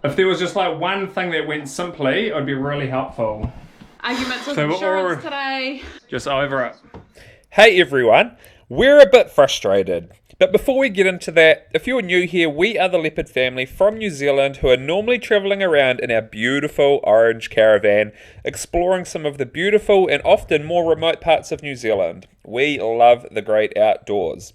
If there was just like one thing that went simply, it would be really helpful. Arguments with insurance today. Just over it. Hey everyone, we're a bit frustrated. But before we get into that, if you're new here, we are the Leopard family from New Zealand who are normally travelling around in our beautiful orange caravan, exploring some of the beautiful and often more remote parts of New Zealand. We love the great outdoors.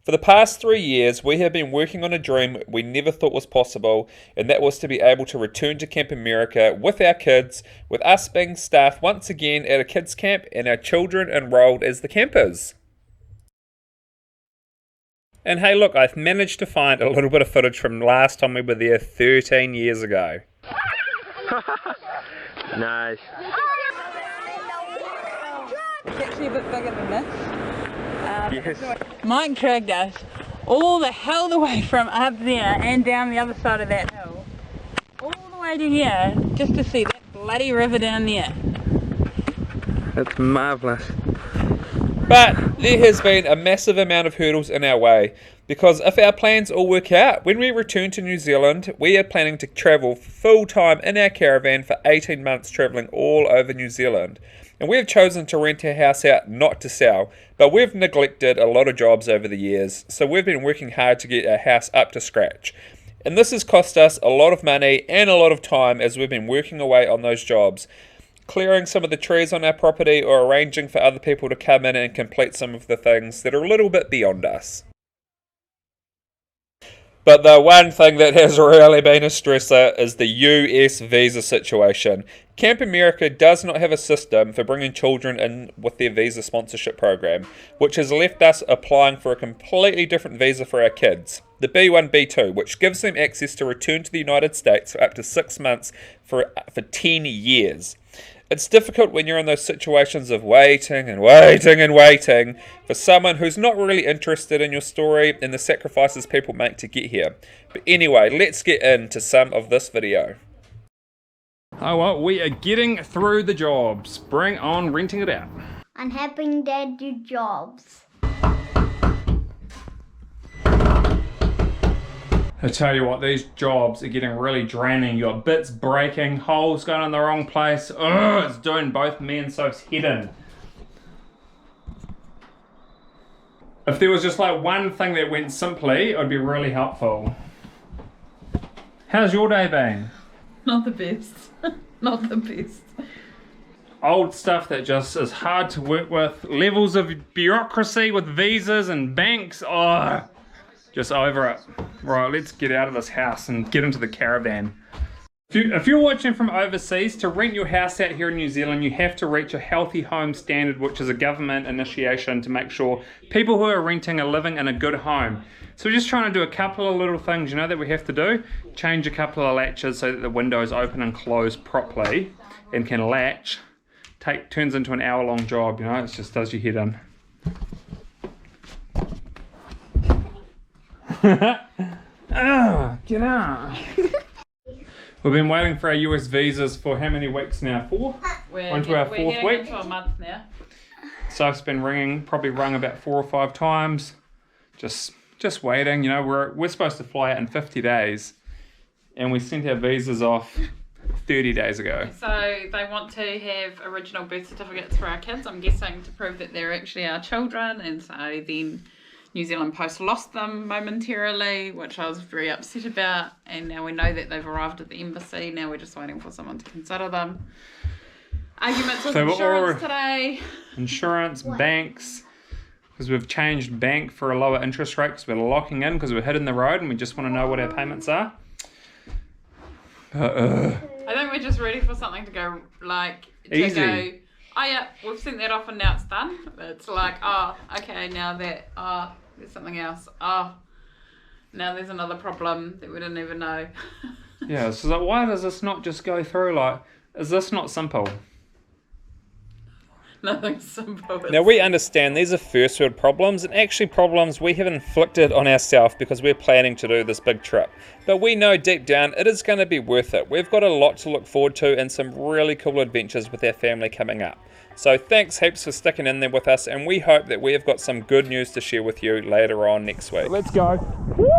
For the past 3 years, we have been working on a dream we never thought was possible, and that was to be able to return to CampAmerica with our kids, with us being staff once again at a kids camp and our children enrolled as the campers. And hey look, I've managed to find a little bit of footage from last time we were there 13 years ago. Nice. It's actually a bit bigger than this. Yes. Mike dragged us all the hell the way from up there and down the other side of that hill, all the way to here, just to see that bloody river down there. It's marvellous. But there has been a massive amount of hurdles in our way, because if our plans all work out, when we return to New Zealand, we are planning to travel full time in our caravan for 18 months, travelling all over New Zealand. And we've chosen to rent our house out, not to sell, but we've neglected a lot of jobs over the years, so we've been working hard to get our house up to scratch. And this has cost us a lot of money and a lot of time as we've been working away on those jobs, clearing some of the trees on our property or arranging for other people to come in and complete some of the things that are a little bit beyond us. But the one thing that has really been a stressor is the US visa situation. CampAmerica does not have a system for bringing children in with their visa sponsorship program, which has left us applying for a completely different visa for our kids, the B1, B2, which gives them access to return to the United States for up to 6 months for 10 years. It's difficult when you're in those situations of waiting and waiting and waiting for someone who's not really interested in your story and the sacrifices people make to get here. But anyway, let's get into some of this video. Oh well, we are getting through the jobs. Bring on renting it out. I'm helping Dad do jobs. I tell you what, these jobs are getting really draining. You got bits breaking, holes going in the wrong place. Ugh, it's doing both me and Soph's head in. If there was just like one thing that went simply, it would be really helpful. How's your day been? Not the best. Not the best. Old stuff that just is hard to work with. Levels of bureaucracy with visas and banks. Oh, just over it. Right, let's get out of this house and get into the caravan. If you're watching from overseas, to rent your house out here in New Zealand, you have to reach a healthy home standard, which is a government initiation to make sure people who are renting are living in a good home. So we're just trying to do a couple of little things, you know, that we have to do. Change a couple of latches so that the windows open and close properly and can latch. Turns into an hour-long job, you know, it just does your head in. Oh, get out. We've been waiting for our US visas for how many weeks now? 4? We're On to our 4th week. into a month now. So I've been ringing, probably rung about 4 or 5 times. Just waiting, you know, we're supposed to fly out in 50 days. And we sent our visas off 30 days ago. So they want to have original birth certificates for our kids, I'm guessing, to prove that they're actually our children. And so then New Zealand Post lost them momentarily, which I was very upset about, and now we know that they've arrived at the embassy. Now we're just waiting for someone to consider them. Arguments with insurance today. Insurance, banks, because we've changed bank for a lower interest rate because we're locking in because we're hitting the road and we just want to know what our payments are. I think we're just ready for something to go, like, to easy. Go, oh yeah, we've sent that off and now it's done. It's like, oh, okay, now that, oh, there's something else. Oh, now there's another problem that we didn't even know. Yeah, so like, why does this not just go through? Like, is this not simple? Nothing's simple. Now we understand these are first world problems and actually problems we have inflicted on ourselves because we're planning to do this big trip. But we know deep down it is going to be worth it. We've got a lot to look forward to and some really cool adventures with our family coming up. So thanks heaps for sticking in there with us, and we hope that we have got some good news to share with you later on next week. Let's go. Woo!